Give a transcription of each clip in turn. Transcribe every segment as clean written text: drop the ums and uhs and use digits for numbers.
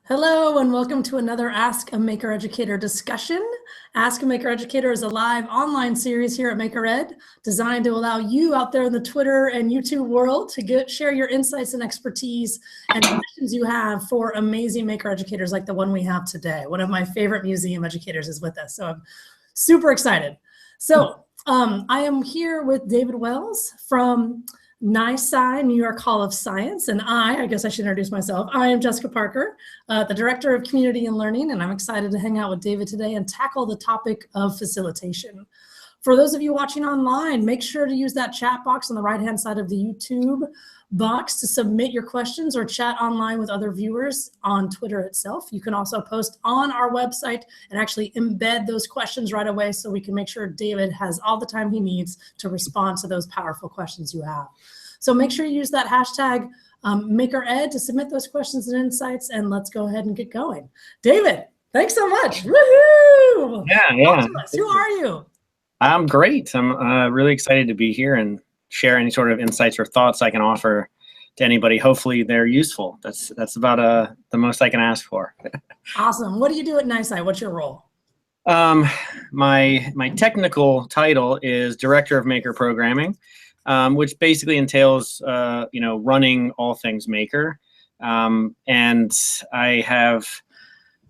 Hello and welcome to another Ask a Maker Educator discussion. Ask a Maker Educator is a live online series here at Maker Ed designed to allow you out there in the Twitter and YouTube world to share your insights and expertise and questions you have for amazing Maker Educators like the one we have today. One of my favorite museum educators is with us, so I'm super excited. So I am here with David Wells from NYSCI, New York Hall of Science, and I guess I should introduce myself. I am Jessica Parker, the Director of Community and Learning, and I'm excited to hang out with David today and tackle the topic of facilitation. For those of you watching online, make sure to use that chat box on the right-hand side of the YouTube box to submit your questions or chat online with other viewers on Twitter itself. You can also post on our website and actually embed those questions right away so we can make sure David has all the time he needs to respond to those powerful questions you have. So make sure you use that hashtag MakerEd to submit those questions and insights, and let's go ahead and get going. David, thanks so much. Woohoo! Yeah. Who are you? I'm great. I'm really excited to be here and share any sort of insights or thoughts I can offer to anybody. Hopefully they're useful. That's about the most I can ask for. Awesome. What do you do at NYSCI? What's your role? My technical title is Director of Maker Programming, which basically entails running all things Maker. And I have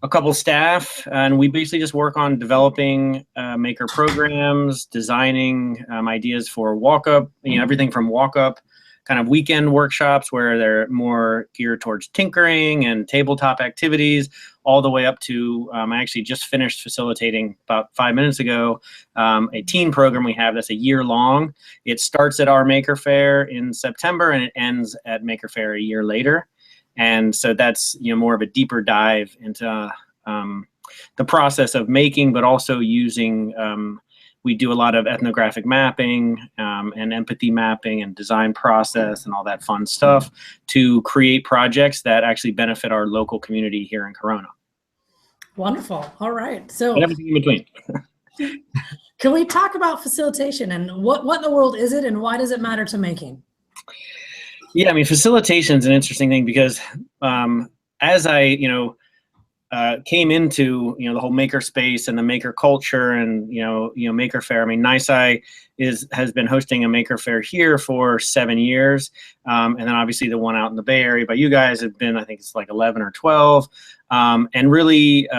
a couple staff, and we basically just work on developing Maker programs, designing ideas for walk-up, everything from walk-up kind of weekend workshops where they're more geared towards tinkering and tabletop activities, all the way up to, I actually just finished facilitating about 5 minutes ago, a teen program we have that's a year long. It starts at our Maker Fair in September and it ends at Maker Fair a year later. And so that's more of a deeper dive into the process of making, but also using, we do a lot of ethnographic mapping and empathy mapping and design process and all that fun stuff to create projects that actually benefit our local community here in Corona. Wonderful. All right. So and everything in between. Can we talk about facilitation and what in the world is it and why does it matter to making? Yeah, I mean, facilitation is an interesting thing because as I, came into, the whole maker space and the maker culture and, Maker Fair, I mean, NYSCI has been hosting a Maker Fair here for 7 years. And then obviously the one out in the Bay Area by you guys have been, I think it's like 11 or 12. And really,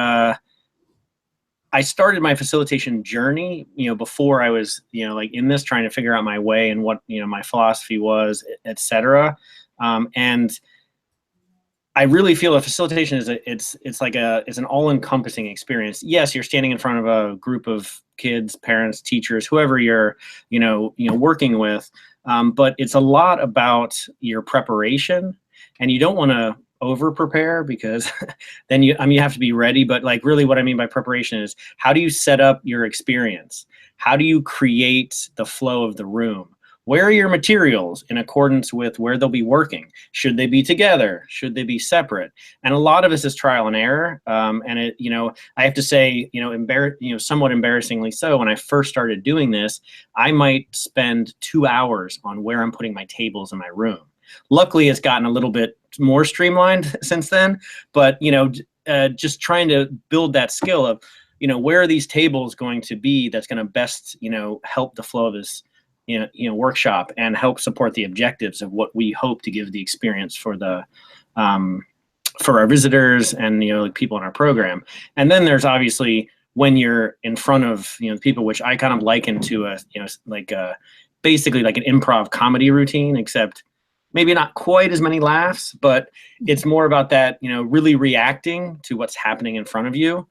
I started my facilitation journey, before I was, in this trying to figure out my way and what, my philosophy was, et cetera. And I really feel a facilitation is it's an all-encompassing experience. Yes, you're standing in front of a group of kids, parents, teachers, whoever you're, working with, but it's a lot about your preparation, and you don't want to over prepare because then you have to be ready. But like really what I mean by preparation is how do you set up your experience? How do you create the flow of the room? Where are your materials in accordance with where they'll be working? Should they be together? Should they be separate? And a lot of this is trial and error. And it, I have to say, somewhat embarrassingly so, when I first started doing this, I might spend 2 hours on where I'm putting my tables in my room. Luckily, it's gotten a little bit more streamlined since then, but just trying to build that skill of, where are these tables going to be that's going to best, help the flow of this, workshop and help support the objectives of what we hope to give the experience for the for our visitors and people in our program. And then there's obviously when you're in front of people, which I kind of liken to a basically like an improv comedy routine, except maybe not quite as many laughs, but it's more about that, really reacting to what's happening in front of you.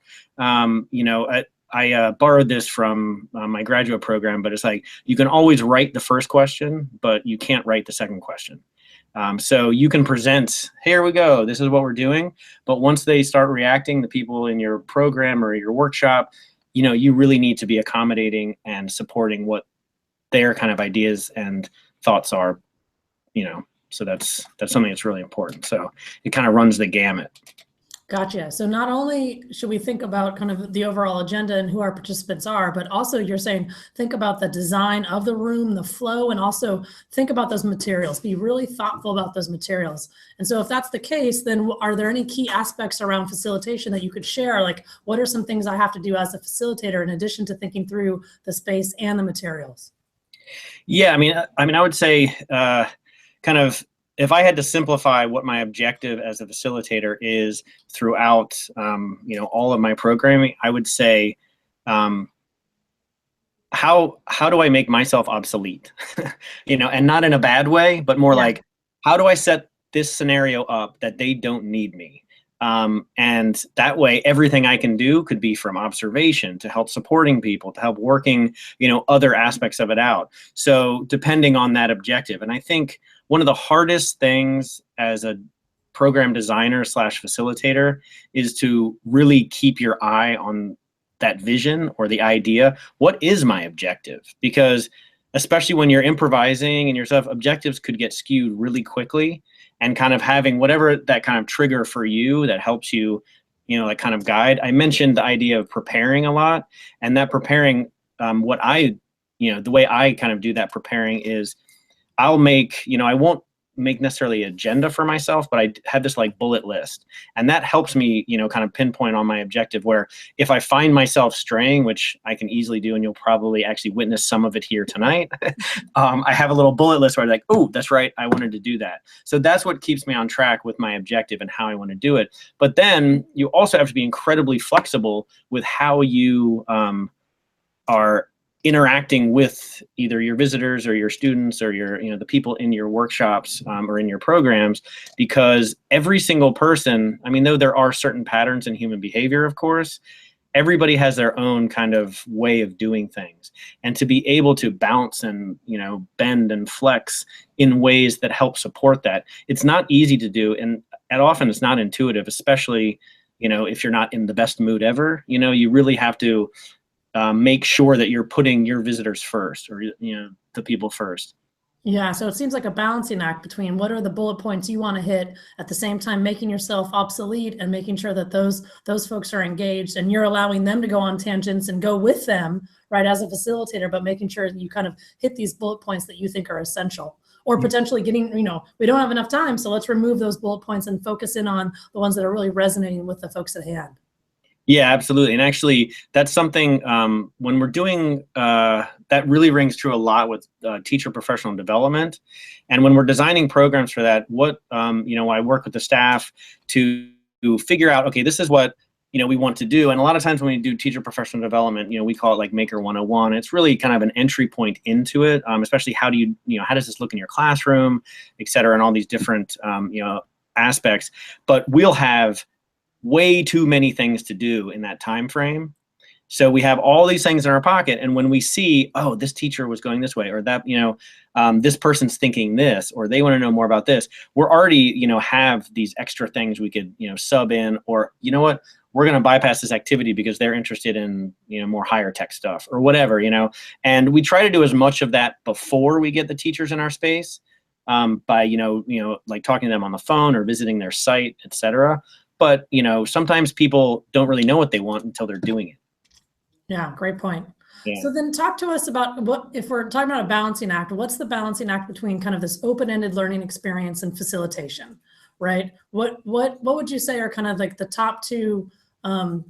I borrowed this from my graduate program, but it's like you can always write the first question, but you can't write the second question. So you can present, here we go, this is what we're doing. But once they start reacting, the people in your program or your workshop, you really need to be accommodating and supporting what their kind of ideas and thoughts are, So that's something that's really important. So it kind of runs the gamut. Gotcha. So not only should we think about kind of the overall agenda and who our participants are, but also you're saying think about the design of the room, the flow, and also think about those materials. Be really thoughtful about those materials. And so if that's the case, then are there any key aspects around facilitation that you could share? Like, what are some things I have to do as a facilitator in addition to thinking through the space and the materials? Yeah, I would say kind of, if I had to simplify what my objective as a facilitator is throughout, all of my programming, I would say, how do I make myself obsolete? And not in a bad way, but more like, how do I set this scenario up that they don't need me? And that way, everything I can do could be from observation to help supporting people, to help working, other aspects of it out. So depending on that objective. And I think one of the hardest things as a program designer / facilitator is to really keep your eye on that vision or the idea. What is my objective? Because especially when you're improvising and your stuff, objectives could get skewed really quickly. And kind of having whatever that kind of trigger for you that helps you, like kind of guide. I mentioned the idea of preparing a lot, and that preparing, the way I kind of do that preparing is I'll make, I won't make necessarily an agenda for myself, but I have this like bullet list, and that helps me, kind of pinpoint on my objective, where if I find myself straying, which I can easily do, and you'll probably actually witness some of it here tonight, I have a little bullet list where I'm like, oh, that's right, I wanted to do that. So that's what keeps me on track with my objective and how I want to do it. But then you also have to be incredibly flexible with how you are interacting with either your visitors or your students or your, the people in your workshops or in your programs, because every single person, though there are certain patterns in human behavior, of course, everybody has their own kind of way of doing things. And to be able to bounce and, bend and flex in ways that help support that, it's not easy to do. And often it's not intuitive, especially, if you're not in the best mood ever. You really have to make sure that you're putting your visitors first, or the people first. Yeah, so it seems like a balancing act between what are the bullet points you want to hit, at the same time making yourself obsolete and making sure that those folks are engaged, and you're allowing them to go on tangents and go with them, right, as a facilitator, but making sure that you kind of hit these bullet points that you think are essential. Or potentially getting, we don't have enough time, so let's remove those bullet points and focus in on the ones that are really resonating with the folks at hand. Yeah, absolutely. And actually, that's something when we're doing, that really rings true a lot with teacher professional development. And when we're designing programs for that, I work with the staff to figure out, okay, this is what, we want to do. And a lot of times when we do teacher professional development, we call it like Maker 101. It's really kind of an entry point into it, especially how do how does this look in your classroom, et cetera, and all these different, aspects. But we'll have way too many things to do in that time frame. So we have all these things in our pocket, and when we see, oh, this teacher was going this way, or that, this person's thinking this, or they want to know more about this, we're already, have these extra things we could, sub in, or you know what, we're going to bypass this activity because they're interested in, more higher tech stuff or whatever, and we try to do as much of that before we get the teachers in our space, by, like talking to them on the phone or visiting their site, etc. But, sometimes people don't really know what they want until they're doing it. Yeah, great point. Yeah. So then talk to us about what, if we're talking about a balancing act, what's the balancing act between kind of this open-ended learning experience and facilitation, right? What would you say are kind of like the top two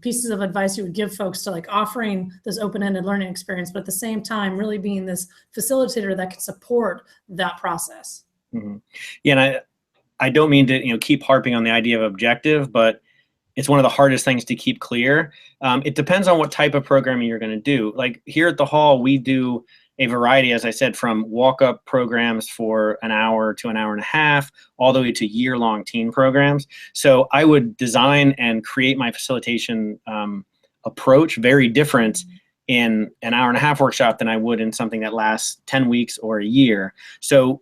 pieces of advice you would give folks to like offering this open-ended learning experience, but at the same time, really being this facilitator that can support that process? Mm-hmm. Yeah, and I don't mean to, keep harping on the idea of objective, but it's one of the hardest things to keep clear. It depends on what type of programming you're going to do. Like here at the hall, we do a variety, as I said, from walk-up programs for an hour to an hour and a half, all the way to year-long teen programs. So I would design and create my facilitation approach very different in an hour and a half workshop than I would in something that lasts 10 weeks or a year. So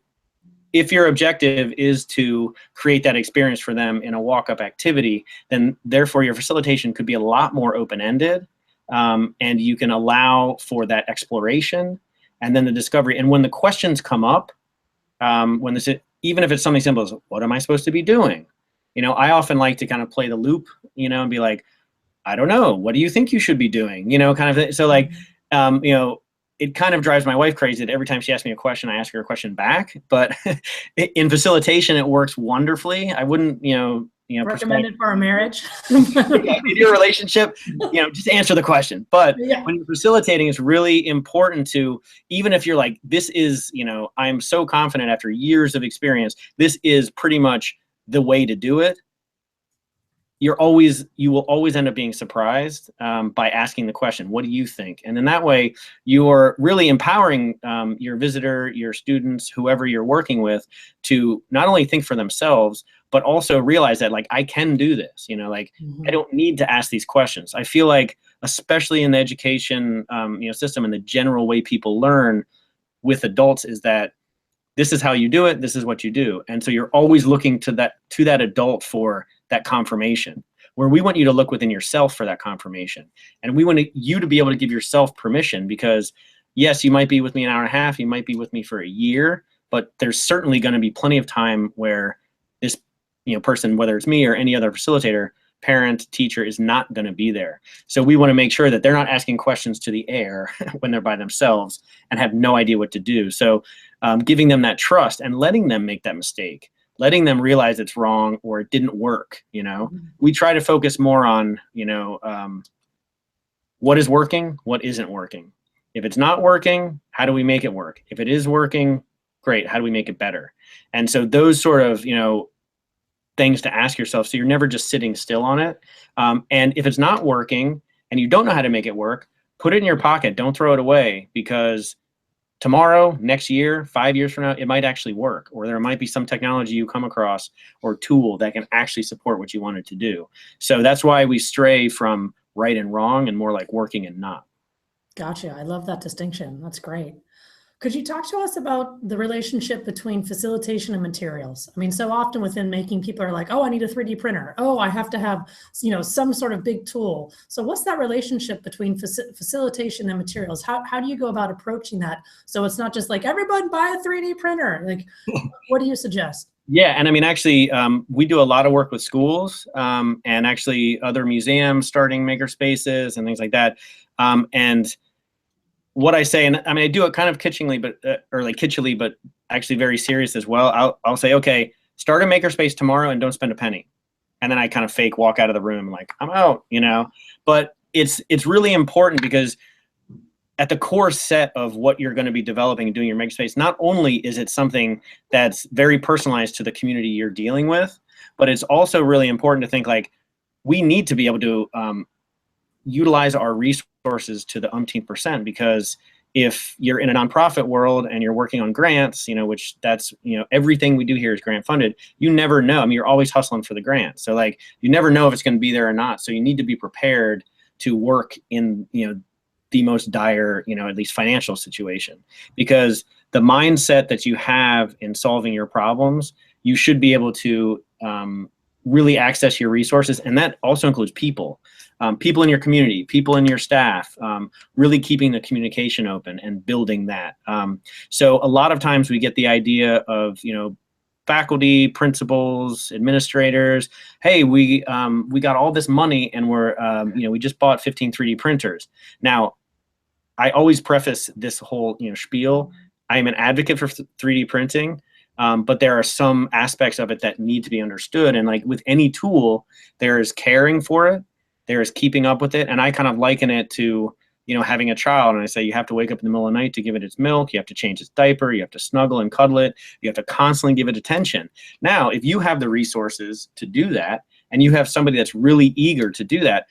if your objective is to create that experience for them in a walk-up activity, then therefore your facilitation could be a lot more open-ended, and you can allow for that exploration and then the discovery. And when the questions come up, even if it's something simple as, what am I supposed to be doing? I often like to kind of play the loop, you know, and be like, I don't know, what do you think you should be doing? You know, kind of thing. So like, you know, it kind of drives my wife crazy that every time she asks me a question, I ask her a question back. But in facilitation, it works wonderfully. I wouldn't, you know, recommend it for our marriage. In your relationship, you know, just answer the question. But Yeah. when you're facilitating, it's really important to, even if you're like, this is, you know, I'm so confident after years of experience, this is pretty much the way to do it. You will always end up being surprised by asking the question, what do you think? And then that way you're really empowering your visitor, your students, whoever you're working with, to not only think for themselves, but also realize that like, I can do this, you know, like I don't need to ask these questions. I feel like, especially in the education you know, system and the general way people learn with adults, is that this is how you do it, this is what you do. And so you're always looking to that adult for that confirmation, where we want you to look within yourself for that confirmation. And we want you to be able to give yourself permission, because yes, you might be with me an hour and a half, you might be with me for a year, but there's certainly going to be plenty of time where this, you know, person, whether it's me or any other facilitator, parent, teacher, is not going to be there. So we want to make sure that they're not asking questions to the air when they're by themselves and have no idea what to do. So giving them that trust and letting them make that mistake, letting them realize it's wrong or it didn't work. You know, we try to focus more on, you know, what is working, what isn't working. If it's not working, how do we make it work? If it is working, great, how do we make it better? And so those sort of, you know, things to ask yourself, so you're never just sitting still on it. And if it's not working and you don't know how to make it work, put it in your pocket, don't throw it away, because tomorrow, next year, 5 years from now, it might actually work, or there might be some technology you come across or tool that can actually support what you wanted to do. So that's why we stray from right and wrong and more like working and not. Gotcha. I love that distinction. That's great. Could you talk to us about the relationship between facilitation and materials? I mean, so often within making, people are like, oh, I need a 3D printer. Oh, I have to have, you know, some sort of big tool. So what's that relationship between facilitation and materials? How do you go about approaching that? So it's not just like, everyone buy a 3D printer. Like, what do you suggest? Yeah, and I mean, actually, we do a lot of work with schools and actually other museums starting maker spaces and things like that. And what I say, and I mean, I do it kind of kitschily, but or like kitschily, but actually very serious as well. I'll say, okay, start a makerspace tomorrow and don't spend a penny. And then I kind of fake walk out of the room like, I'm out, you know. But it's really important, because at the core set of what you're going to be developing and doing your makerspace, not only is it something that's very personalized to the community you're dealing with, but it's also really important to think like, we need to be able to utilize our resources to the umpteenth percent, because if you're in a nonprofit world and you're working on grants, you know, which that's, you know, everything we do here is grant funded, you never know. I mean, you're always hustling for the grant. So like, you never know if it's going to be there or not. So you need to be prepared to work in, you know, the most dire, you know, at least financial situation, because the mindset that you have in solving your problems, you should be able to really access your resources. And that also includes people. People in your community, people in your staff, really keeping the communication open and building that. So a lot of times we get the idea of, you know, faculty, principals, administrators, hey, we got all this money and we're, you know, we just bought 15 3D printers. Now, I always preface this whole, you know, spiel. I am an advocate for 3D printing. But there are some aspects of it that need to be understood. And like with any tool, there is caring for it. There is keeping up with it. And I kind of liken it to, you know, having a child. And I say, you have to wake up in the middle of the night to give it its milk. You have to change its diaper. You have to snuggle and cuddle it. You have to constantly give it attention. Now, if you have the resources to do that, and you have somebody that's really eager to do that,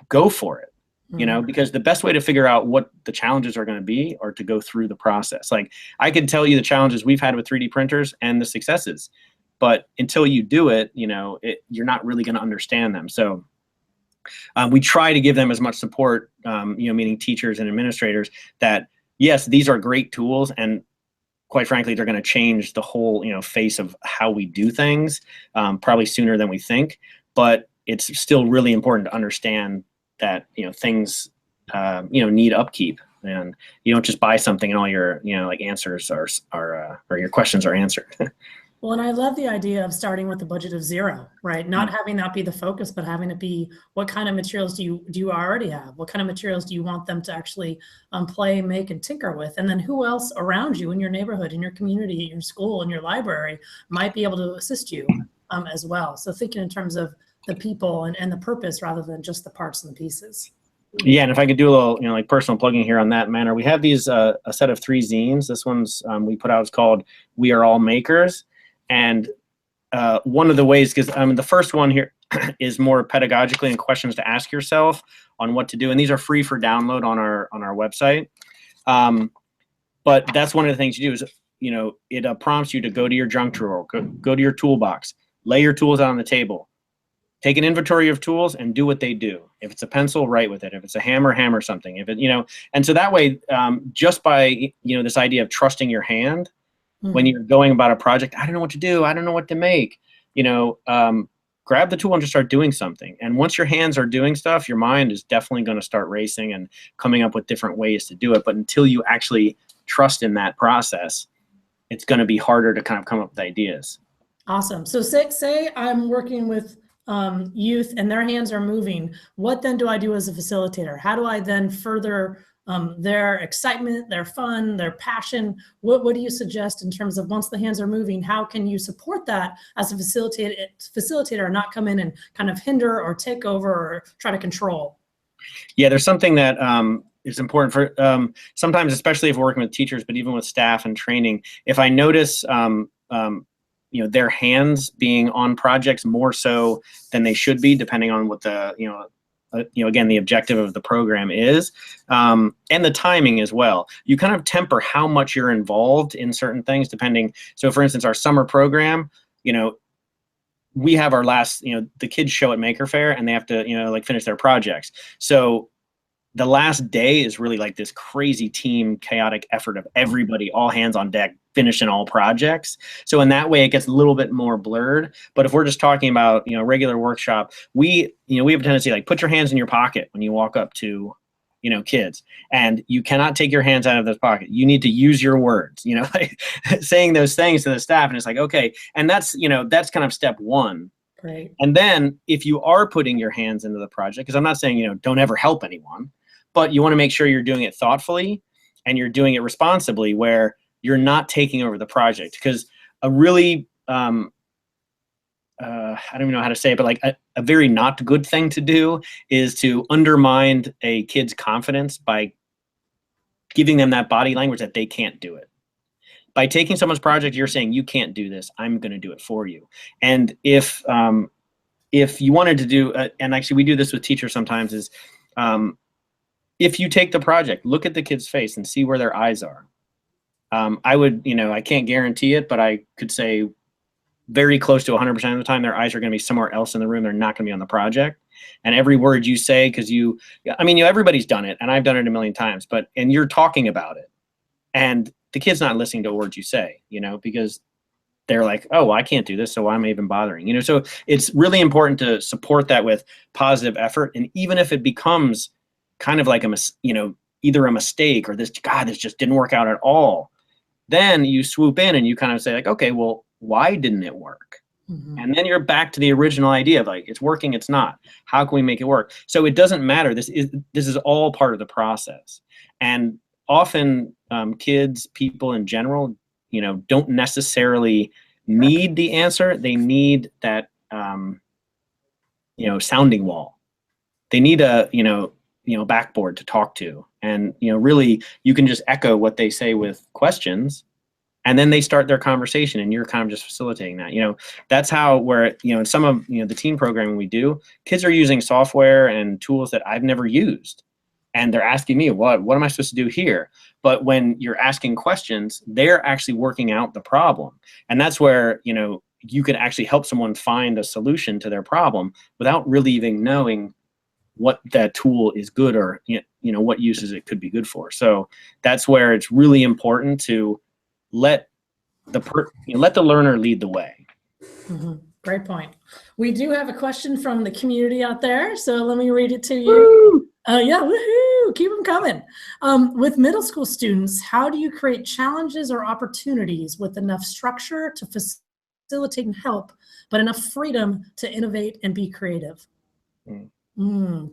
go for it. You know, because the best way to figure out what the challenges are going to be are to go through the process. Like, I can tell you the challenges we've had with 3D printers and the successes, but until you do it, you know, you're not really going to understand them. So we try to give them as much support, you know, meaning teachers and administrators, that yes, these are great tools, and quite frankly, they're going to change the whole, you know, face of how we do things, probably sooner than we think. But it's still really important to understand that, you know, things, you know, need upkeep, and you don't just buy something and all your, you know, like answers are or your questions are answered. Well, and I love the idea of starting with a budget of zero, right? Not having that be the focus, but having it be what kind of materials do you already have? What kind of materials do you want them to actually play, make, and tinker with? And then who else around you in your neighborhood, in your community, in your school, in your library might be able to assist you as well? So thinking in terms of the people and the purpose rather than just the parts and the pieces. Yeah, and if I could do a little, like personal plugging here on that manner, we have these a set of 3 zines. This one's we put out is called "We Are All Makers," and one of the ways, because the first one here is more pedagogically and questions to ask yourself on what to do, and these are free for download on our website. But that's one of the things you do is it prompts you to go to your junk drawer, go to your toolbox, lay your tools out on the table. Take an inventory of tools and do what they do. If it's a pencil, write with it. If it's a hammer, hammer something. If it, and so that way, just by, this idea of trusting your hand when you're going about a project, I don't know what to do. I don't know what to make, grab the tool and just start doing something. And once your hands are doing stuff, your mind is definitely going to start racing and coming up with different ways to do it. But until you actually trust in that process, it's going to be harder to kind of come up with ideas. Awesome. So say I'm working with youth and their hands are moving. What then do I do as a facilitator? How do I then further their excitement, their fun, their passion? What do you suggest in terms of once the hands are moving, how can you support that as a facilitator and not come in and kind of hinder or take over or try to control? Yeah, there's something that is important for sometimes, especially if we're working with teachers, but even with staff and training. If I notice their hands being on projects more so than they should be, depending on what the, again, the objective of the program is, and the timing as well. You kind of temper how much you're involved in certain things depending. So for instance, our summer program, we have our last, the kids show at Maker Faire and they have to, finish their projects. So the last day is really like this crazy team chaotic effort of everybody, all hands on deck, finishing all projects. So in that way, it gets a little bit more blurred. But if we're just talking about, regular workshop, we have a tendency like put your hands in your pocket when you walk up to, kids, and you cannot take your hands out of this pocket. You need to use your words, like saying those things to the staff. And it's like, okay. And that's, that's kind of step one. Right. And then if you are putting your hands into the project, because I'm not saying, don't ever help anyone, but you want to make sure you're doing it thoughtfully and you're doing it responsibly where you're not taking over the project. Because a really, I don't even know how to say it, but like a very not good thing to do is to undermine a kid's confidence by giving them that body language that they can't do it. By taking someone's project, you're saying, you can't do this, I'm going to do it for you. And if you wanted to do, and actually we do this with teachers sometimes, is if you take the project, look at the kid's face and see where their eyes are. I would, I can't guarantee it, but I could say very close to 100% of the time, their eyes are going to be somewhere else in the room. They're not going to be on the project. And every word you say, because everybody's done it, and I've done it a million times, and you're talking about it. And the kid's not listening to a word you say, because they're like, oh, well, I can't do this, so why am I even bothering? So it's really important to support that with positive effort. And even if it becomes kind of like either a mistake or this just didn't work out at all, then you swoop in and you kind of say like, okay, well, why didn't it work? Mm-hmm. And then you're back to the original idea of like, it's working, it's not. How can we make it work? So it doesn't matter. This is all part of the process. And often kids, people in general, don't necessarily need the answer. They need that, sounding wall. They need a, backboard to talk to. And, really you can just echo what they say with questions, and then they start their conversation and you're kind of just facilitating that. That's how where, in some of, the team programming we do, kids are using software and tools that I've never used. And they're asking me, what am I supposed to do here? But when you're asking questions, they're actually working out the problem. And that's where, you can actually help someone find a solution to their problem without really even knowing what that tool is good or, what uses it could be good for. So that's where it's really important to let the learner lead the way. Mm-hmm. Great point. We do have a question from the community out there, so let me read it to you. Yeah, woohoo! Keep them coming. With middle school students, how do you create challenges or opportunities with enough structure to facilitate and help, but enough freedom to innovate and be creative.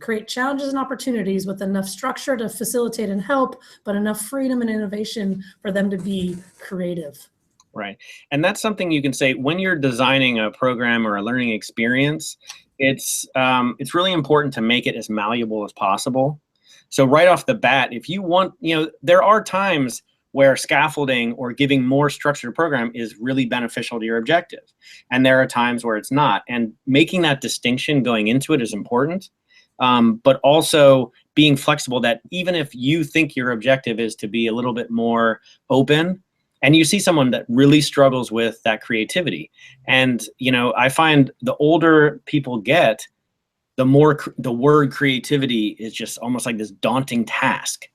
Create challenges and opportunities with enough structure to facilitate and help, but enough freedom and innovation for them to be creative. Right. And that's something you can say when you're designing a program or a learning experience. It's really important to make it as malleable as possible. So right off the bat, if you want, there are times where scaffolding or giving more structure to program is really beneficial to your objective. And there are times where it's not. And making that distinction going into it is important. But also being flexible that even if you think your objective is to be a little bit more open, and you see someone that really struggles with that creativity. And, I find the older people get, the more the word creativity is just almost like this daunting task.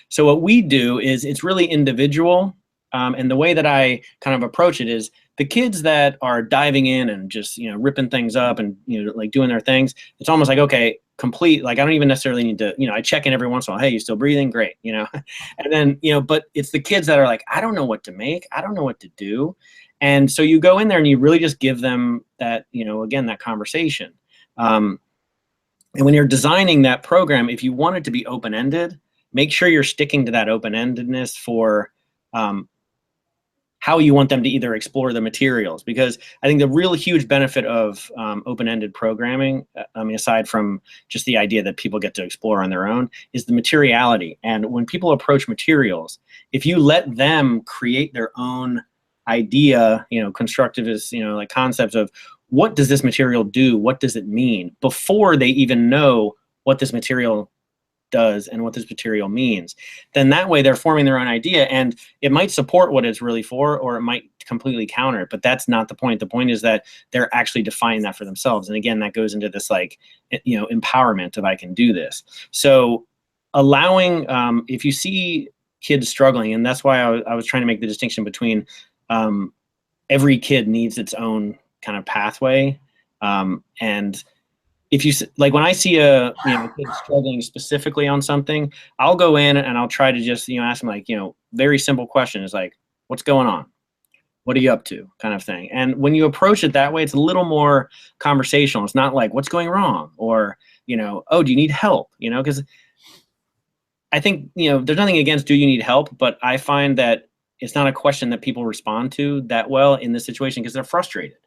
So what we do is it's really individual. And the way that I kind of approach it is the kids that are diving in and just, ripping things up and, like doing their things, it's almost like, okay, complete, like I don't even necessarily need to, I check in every once in a while, hey, you still breathing? Great, and then, but it's the kids that are like, I don't know what to make, I don't know what to do. And so you go in there and you really just give them that, again, that conversation. And when you're designing that program, if you want it to be open-ended, make sure you're sticking to that open-endedness for how you want them to either explore the materials. Because I think the real huge benefit of open-ended programming, aside from just the idea that people get to explore on their own, is the materiality. And when people approach materials, if you let them create their own idea, constructivist, like concepts of what does this material do? What does it mean? Before they even know what this material does and what this material means, then that way they're forming their own idea, and it might support what it's really for, or it might completely counter it, but that's not the point. The point is that they're actually defining that for themselves. And again, that goes into this like, empowerment of I can do this. So allowing, if you see kids struggling, and that's why I was trying to make the distinction between every kid needs its own kind of pathway. And if you like, when I see a kid struggling specifically on something, I'll go in and I'll try to just ask them like very simple questions like, what's going on? What are you up to? Kind of thing. And when you approach it that way, it's a little more conversational. It's not like what's going wrong or oh, do you need help? Because I think there's nothing against do you need help, but I find that it's not a question that people respond to that well in this situation because they're frustrated.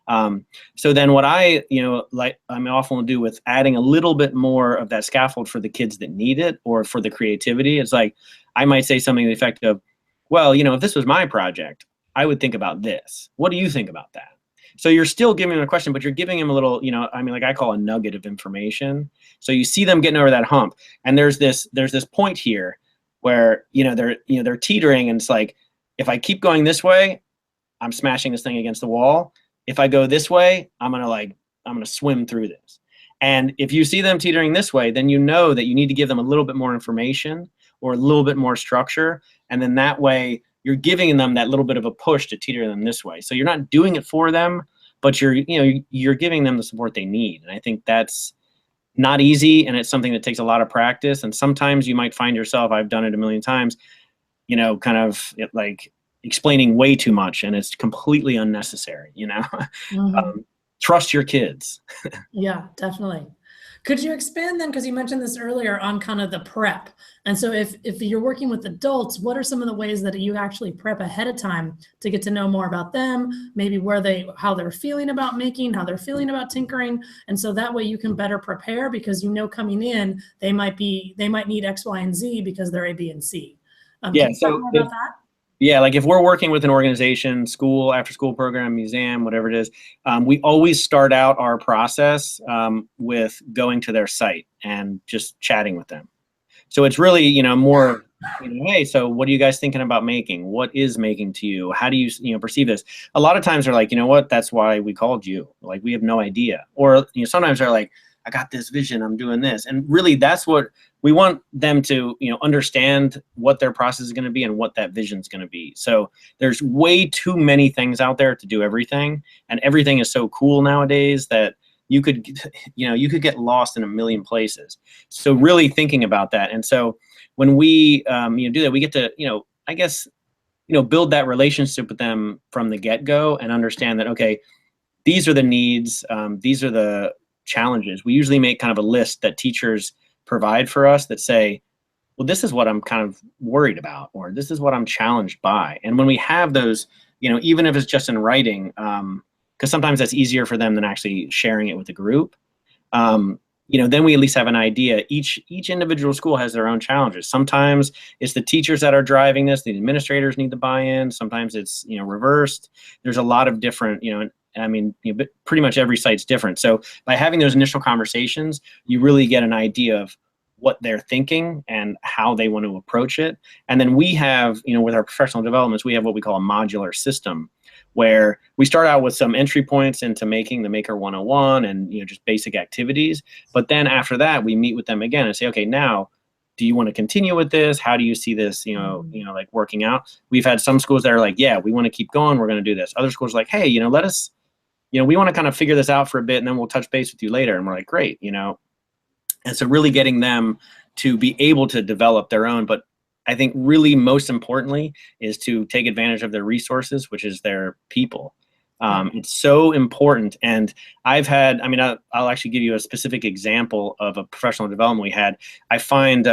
So then what I often will do with adding a little bit more of that scaffold for the kids that need it or for the creativity, it's like, I might say something to the effect of, well, if this was my project, I would think about this. What do you think about that? So you're still giving them a question, but you're giving them a little, like I call a nugget of information. So you see them getting over that hump. And there's this point here where, they're teetering, and it's like, if I keep going this way, I'm smashing this thing against the wall. If I go this way, I'm gonna swim through this. And if you see them teetering this way, then you know that you need to give them a little bit more information or a little bit more structure. And then that way you're giving them that little bit of a push to teeter them this way. So you're not doing it for them, but you're giving them the support they need. And I think that's not easy. And it's something that takes a lot of practice. And sometimes you might find yourself, I've done it a million times, kind of like explaining way too much, and it's completely unnecessary. Trust your kids. Yeah, definitely. Could you expand then, because you mentioned this earlier, on kind of the prep? And so if you're working with adults, what are some of the ways that you actually prep ahead of time to get to know more about them, maybe how they're feeling about making, how they're feeling about tinkering, and so that way you can better prepare, because coming in they might need X, Y, and Z because they're A, B, and C. Yeah. Can you talk more about that? Yeah, like if we're working with an organization, school, after-school program, museum, whatever it is, we always start out our process with going to their site and just chatting with them. So it's really, more, hey, so what are you guys thinking about making? What is making to you? How do you, perceive this? A lot of times they're like, what, that's why we called you. Like, we have no idea. Or, sometimes they're like, I got this vision, I'm doing this. And really that's what we want them to, understand what their process is going to be and what that vision is going to be. So there's way too many things out there to do everything. And everything is so cool nowadays that you could get lost in a million places. So really thinking about that. And so when we, do that, we get to, I guess build that relationship with them from the get-go and understand that, okay, these are the needs, these are the challenges. We usually make kind of a list that teachers provide for us that say, well, this is what I'm kind of worried about, or this is what I'm challenged by. And when we have those, even if it's just in writing, because sometimes that's easier for them than actually sharing it with the group, then we at least have an idea. Each individual school has their own challenges. Sometimes it's the teachers that are driving this, the administrators need to buy in. Sometimes it's, reversed. There's a lot of different, pretty much every site's different. So by having those initial conversations, you really get an idea of what they're thinking and how they want to approach it. And then we have, with our professional developments, we have what we call a modular system, where we start out with some entry points into making the Maker 101 and just basic activities. But then after that, we meet with them again and say, okay, now, do you want to continue with this? How do you see this, like working out? We've had some schools that are like, yeah, we want to keep going. We're going to do this. Other schools are like, hey, let us, we want to kind of figure this out for a bit, and then we'll touch base with you later. And we're like, great, And so really getting them to be able to develop their own, but I think really most importantly is to take advantage of their resources, which is their people. It's so important. And I've had, I'll actually give you a specific example of a professional development we had. I find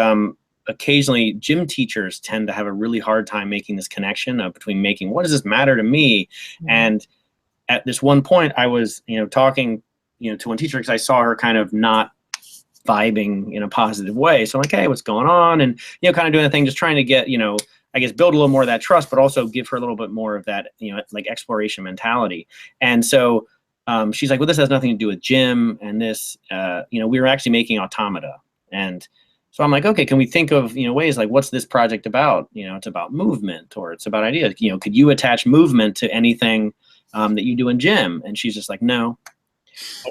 occasionally gym teachers tend to have a really hard time making this connection between what does this matter to me? Mm-hmm. And at this one point I was, talking, to one teacher because I saw her kind of not vibing in a positive way. So I'm like, hey, what's going on? And, kind of doing the thing, just trying to get, I guess, build a little more of that trust, but also give her a little bit more of that, like exploration mentality. And so she's like, well, this has nothing to do with gym. And this, we were actually making automata. And so I'm like, okay, can we think of, ways like, what's this project about? It's about movement, or it's about ideas. Could you attach movement to anything that you do in gym? And she's just like, no.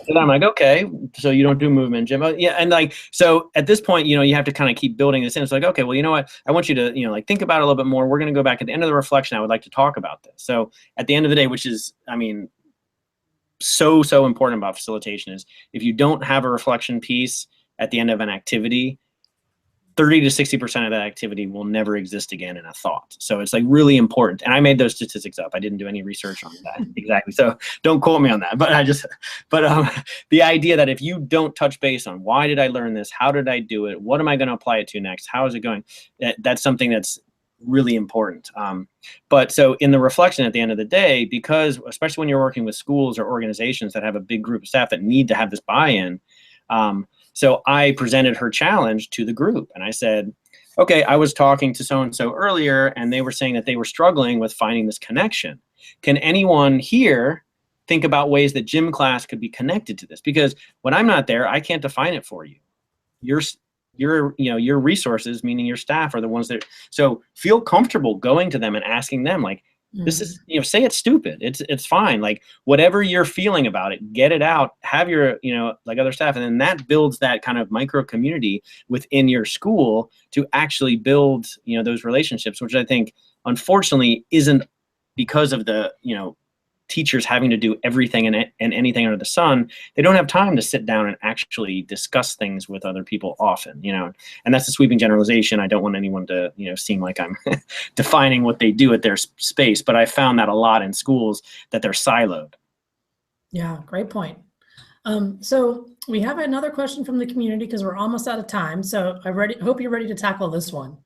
And I'm like, okay, so you don't do movement, Jim? Yeah, and like, so at this point, you have to kind of keep building this in. It's like, okay, well, you know what? I want you to, like, think about it a little bit more. We're going to go back at the end of the reflection. I would like to talk about this. So at the end of the day, which is, so important about facilitation, is if you don't have a reflection piece at the end of an activity, 30 to 60% of that activity will never exist again in a thought. So it's like really important. And I made those statistics up. I didn't do any research on that exactly. So don't quote me on that. But the idea that if you don't touch base on why did I learn this? How did I do it? What am I going to apply it to next? How is it going? That's something that's really important. But so in the reflection at the end of the day, because especially when you're working with schools or organizations that have a big group of staff that need to have this buy-in, so I presented her challenge to the group, and I said, okay, I was talking to so-and-so earlier, and they were saying that they were struggling with finding this connection. Can anyone here think about ways that gym class could be connected to this? Because when I'm not there, I can't define it for you. Your resources, meaning your staff, are the ones that, so feel comfortable going to them and asking them, like, this is, say it's stupid. It's fine. Like, whatever you're feeling about it, get it out, have your, like, other staff. And then that builds that kind of micro community within your school to actually build, those relationships, which I think, unfortunately, isn't because of the, teachers having to do everything and anything under the sun. They don't have time to sit down and actually discuss things with other people often, and that's a sweeping generalization. I don't want anyone to, seem like I'm defining what they do at their space, but I found that a lot in schools, that they're siloed. Yeah, great point. So we have another question from the community because we're almost out of time. So I hope you're ready to tackle this one.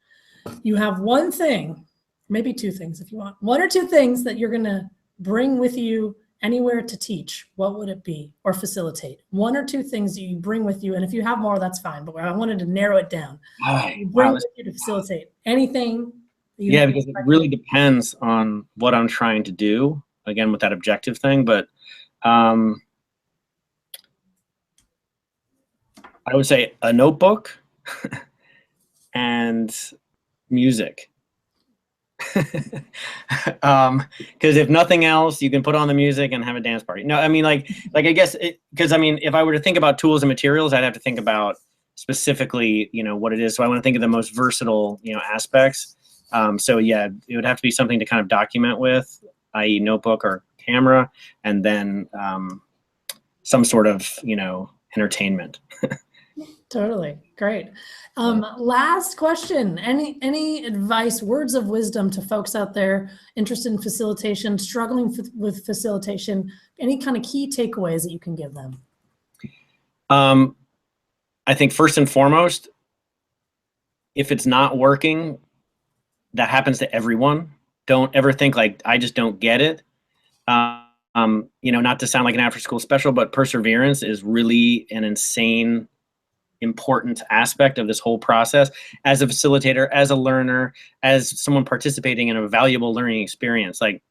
You have one thing, maybe two things if you want, one or two things that you're going to bring with you anywhere to teach. What would it be, or facilitate? One or two things that you bring with you, and if you have more, that's fine, but I wanted to narrow it down. You bring with you to facilitate anything. Yeah, because it really depends on what I'm trying to do, again, with that objective thing. But I would say a notebook and music. Because if nothing else, you can put on the music and have a dance party. No, like I guess because if I were to think about tools and materials, I'd have to think about specifically, what it is. So I want to think of the most versatile, aspects. So yeah, it would have to be something to kind of document with, i.e. notebook or camera, and then some sort of, entertainment. Totally. Great. Last question. Any advice, words of wisdom to folks out there interested in facilitation, struggling with facilitation, any kind of key takeaways that you can give them? I think first and foremost, if it's not working, that happens to everyone. Don't ever think like, I just don't get it. You know, not to sound like an after school special, but perseverance is really an insane important aspect of this whole process as a facilitator, as a learner, as someone participating in a valuable learning experience. Like,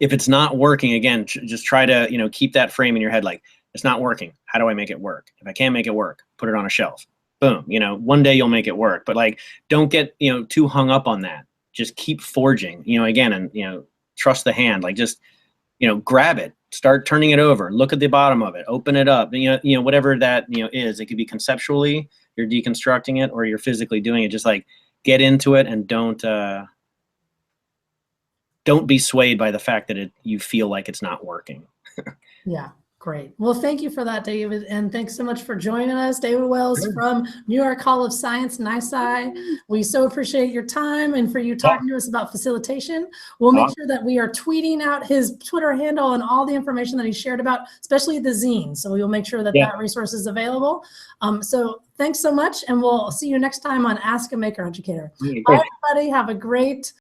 if it's not working, again, just try to, you know, keep that frame in your head. Like, it's not working. How do I make it work? If I can't make it work, put it on a shelf. Boom. You know, one day you'll make it work, but like, don't get, you know, too hung up on that. Just keep forging, you know, again, and, you know, trust the hand. Like, just, you know, grab it, start turning it over, look at the bottom of it, open it up, you know, whatever that, you know, is. It could be conceptually, you're deconstructing it, or you're physically doing it. Just like, get into it, and don't be swayed by the fact that you feel like it's not working. Yeah. Great. Well, thank you for that, David. And thanks so much for joining us. David Wells from New York Hall of Science, NYSCI. We so appreciate your time and for you talking to us about facilitation. We'll make sure that we are tweeting out his Twitter handle and all the information that he shared about, especially the zine. So we will make sure that that resource is available. So thanks so much. And we'll see you next time on Ask a Maker Educator. Bye, everybody. Have a great